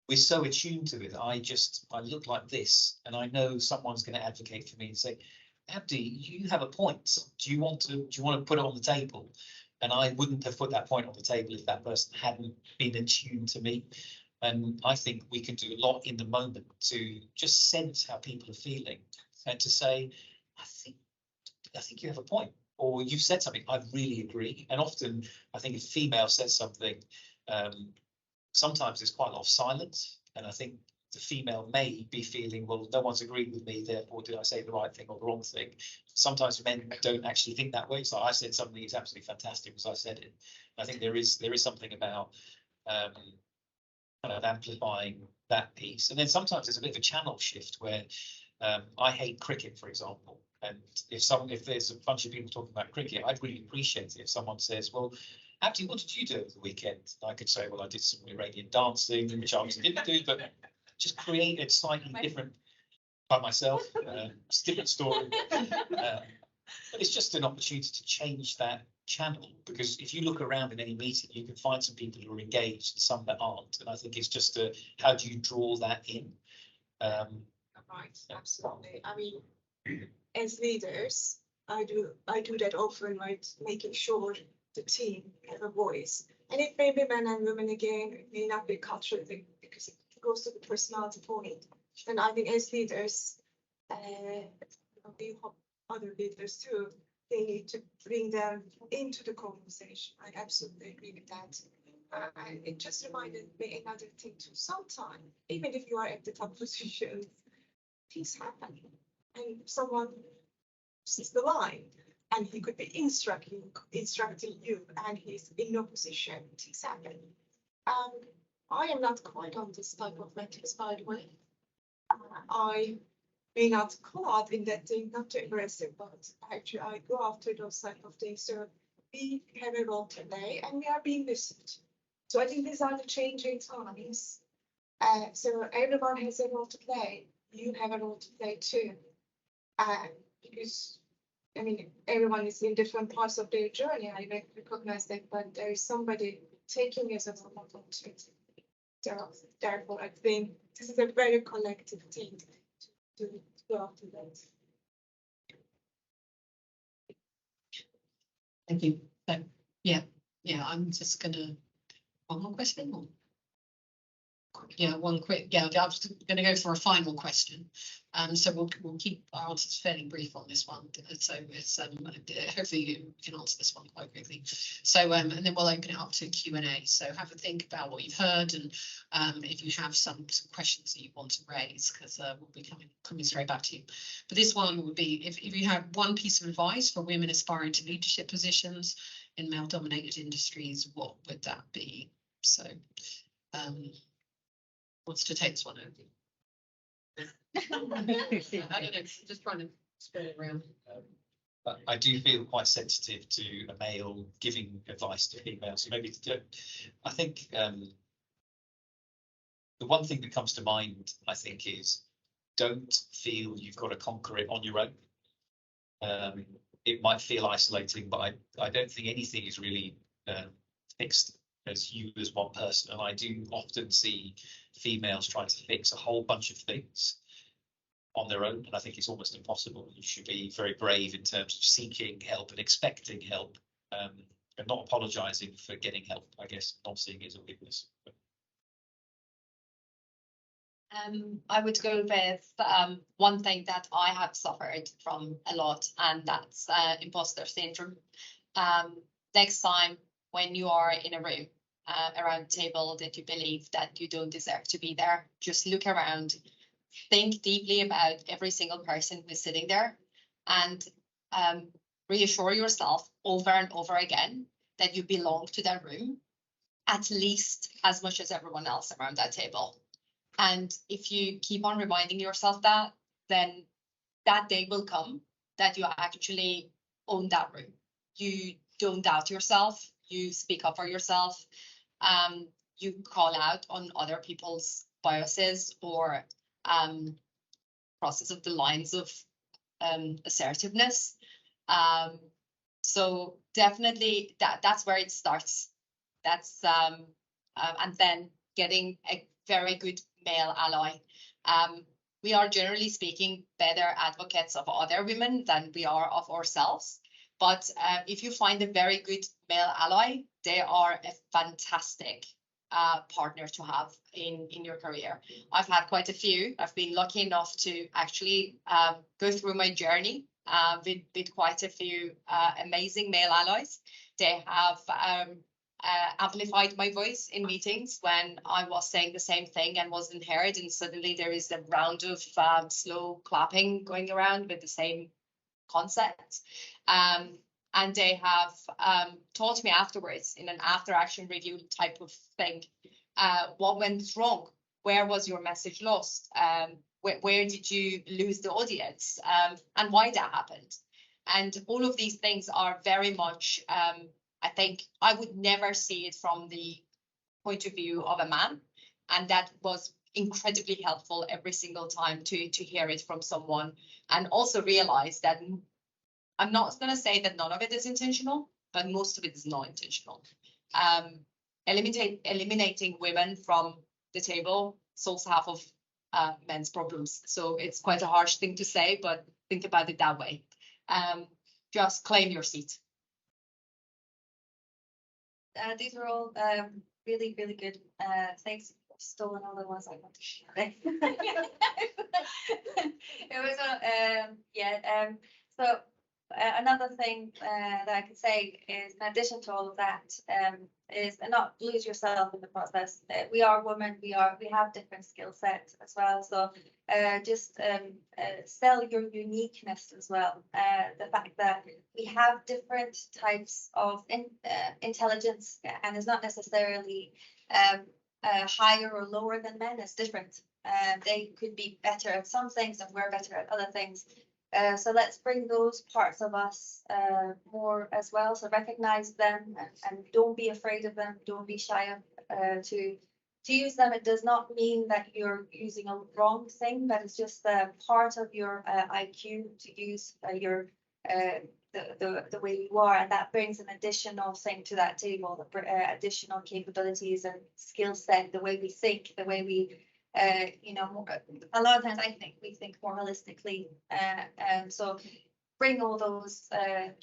we're so attuned to it. I look like this, and I know someone's going to advocate for me and say, Abdi, you have a point. Do you want to put it on the table? And I wouldn't have put that point on the table if that person hadn't been attuned to me. And I think we can do a lot in the moment to just sense how people are feeling and to say, I think you have a point, or you've said something, I really agree. And often I think if a female says something, sometimes there's quite a lot of silence. And I think the female may be feeling, well, no one's agreed with me, therefore did I say the right thing or the wrong thing? Sometimes men don't actually think that way. So I said something is absolutely fantastic because I said it. I think there is something about kind of amplifying that piece. And then sometimes there's a bit of a channel shift where I hate cricket, for example. And if there's a bunch of people talking about cricket, I'd really appreciate it if someone says, well, Abdi, what did you do over the weekend? I could say, well, I did some Iranian dancing, which I obviously didn't do, but just create it slightly different by myself. It's a different story. But it's just an opportunity to change that channel, because if you look around in any meeting, you can find some people who are engaged and some that aren't. And I think it's just how do you draw that in? Right, absolutely. I mean, as leaders, I do that often, right? Making sure the team have a voice. And it may be men and women again, it may not be cultural thing because it goes to the personality point. And I think as leaders, we hope other leaders too, they need to bring them into the conversation. I absolutely agree with that. It just reminded me another thing too. Sometimes, even if you are at the top position, things happen. And someone sees the line, and he could be instructing you, and he's in no position. Things happen. I am not quite on this type of metrics, by the way. I may not call out in that thing, not too aggressive, but actually I go after those type of things. So we have a role to play, and we are being listened. So I think these are the changing times. So everyone has a role to play. You have a role to play too. Because I mean, everyone is in different parts of their journey. I recognize that, but there is somebody taking us as a model too. So therefore, I think this is a very collective thing to go after that. Thank you. So, yeah, I'm just gonna, one more question or? one quick, I was going to go for a final question. So we'll keep our answers fairly brief on this one. So it's hopefully you can answer this one quite quickly. So and then we'll open it up to Q&A. So have a think about what you've heard, and if you have some questions that you want to raise, because we'll be coming straight back to you. But this one would be, if you have one piece of advice for women aspiring to leadership positions in male-dominated industries, what would that be? So wants to take this one over? I don't know, just trying to spread it around. But I do feel quite sensitive to a male giving advice to females. So maybe I think the one thing that comes to mind, I think, is don't feel you've got to conquer it on your own. It might feel isolating, but I don't think anything is really fixed as you as one person. And I do often see females trying to fix a whole bunch of things on their own, and I think it's almost impossible. You should be very brave in terms of seeking help and expecting help, and not apologizing for getting help. I guess not seeing it as a weakness. I would go with one thing that I have suffered from a lot, and that's imposter syndrome. Next time when you are in a room around a table that you believe that you don't deserve to be there, just look around, think deeply about every single person who's sitting there, and reassure yourself over and over again that you belong to that room at least as much as everyone else around that table. And if you keep on reminding yourself that, then that day will come that you actually own that room. You don't doubt yourself, you speak up for yourself, you call out on other people's biases or process of the lines of assertiveness. So definitely that's where it starts. That's and then getting a very good male ally. We are generally speaking better advocates of other women than we are of ourselves. But if you find a very good male ally, they are a fantastic partner to have in your career. I've had quite a few. I've been lucky enough to actually go through my journey with quite a few amazing male allies. They have amplified my voice in meetings when I was saying the same thing and wasn't heard, and suddenly there is a round of slow clapping going around with the same concept. And they have taught me afterwards in an after action review type of thing, what went wrong, where was your message lost, where did you lose the audience, and why that happened. And all of these things are very much, I think I would never see it from the point of view of a man. And that was incredibly helpful every single time to hear it from someone, and also realize that I'm not going to say that none of it is intentional, but most of it is not intentional. Eliminating women from the table solves half of men's problems. So it's quite a harsh thing to say, but think about it that way. Just claim your seat. These are all really, really good things. I've stolen all the ones I want to share. It was so another thing that I can say is, in addition to all of that, is not lose yourself in the process. We are women. We have different skill sets as well. So just sell your uniqueness as well. The fact that we have different types of intelligence, and it's not necessarily higher or lower than men. It's different. They could be better at some things and we're better at other things. So let's bring those parts of us more as well. So recognize them and don't be afraid of them. Don't be shy of to use them. It does not mean that you're using a wrong thing, but it's just part of your IQ to use your the way you are, and that brings an additional thing to that table, additional capabilities and skill set, the way we think, the way we a lot of times I think we think more holistically, and so bring all those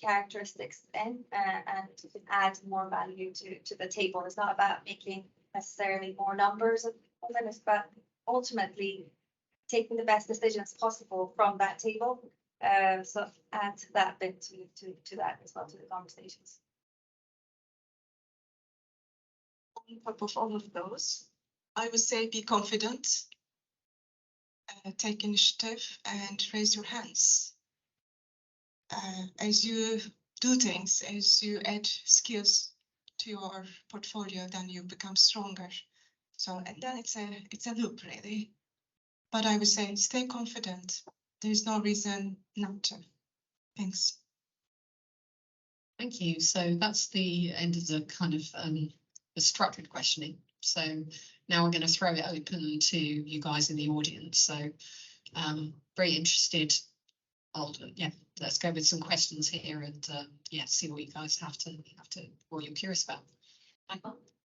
characteristics in and add more value to the table. It's not about making necessarily more numbers women, but ultimately taking the best decisions possible from that table. So add that bit to that as well, to the conversations. On top of all of those, I would say be confident, take initiative, and raise your hands. As you do things, as you add skills to your portfolio, then you become stronger. So, and then it's a loop, really. But I would say stay confident. There's no reason not to. Thanks. Thank you. So that's the end of the kind of the structured questioning. So now we're going to throw it open to you guys in the audience. So very interested. Let's go with some questions here and see what you guys have to what you're curious about.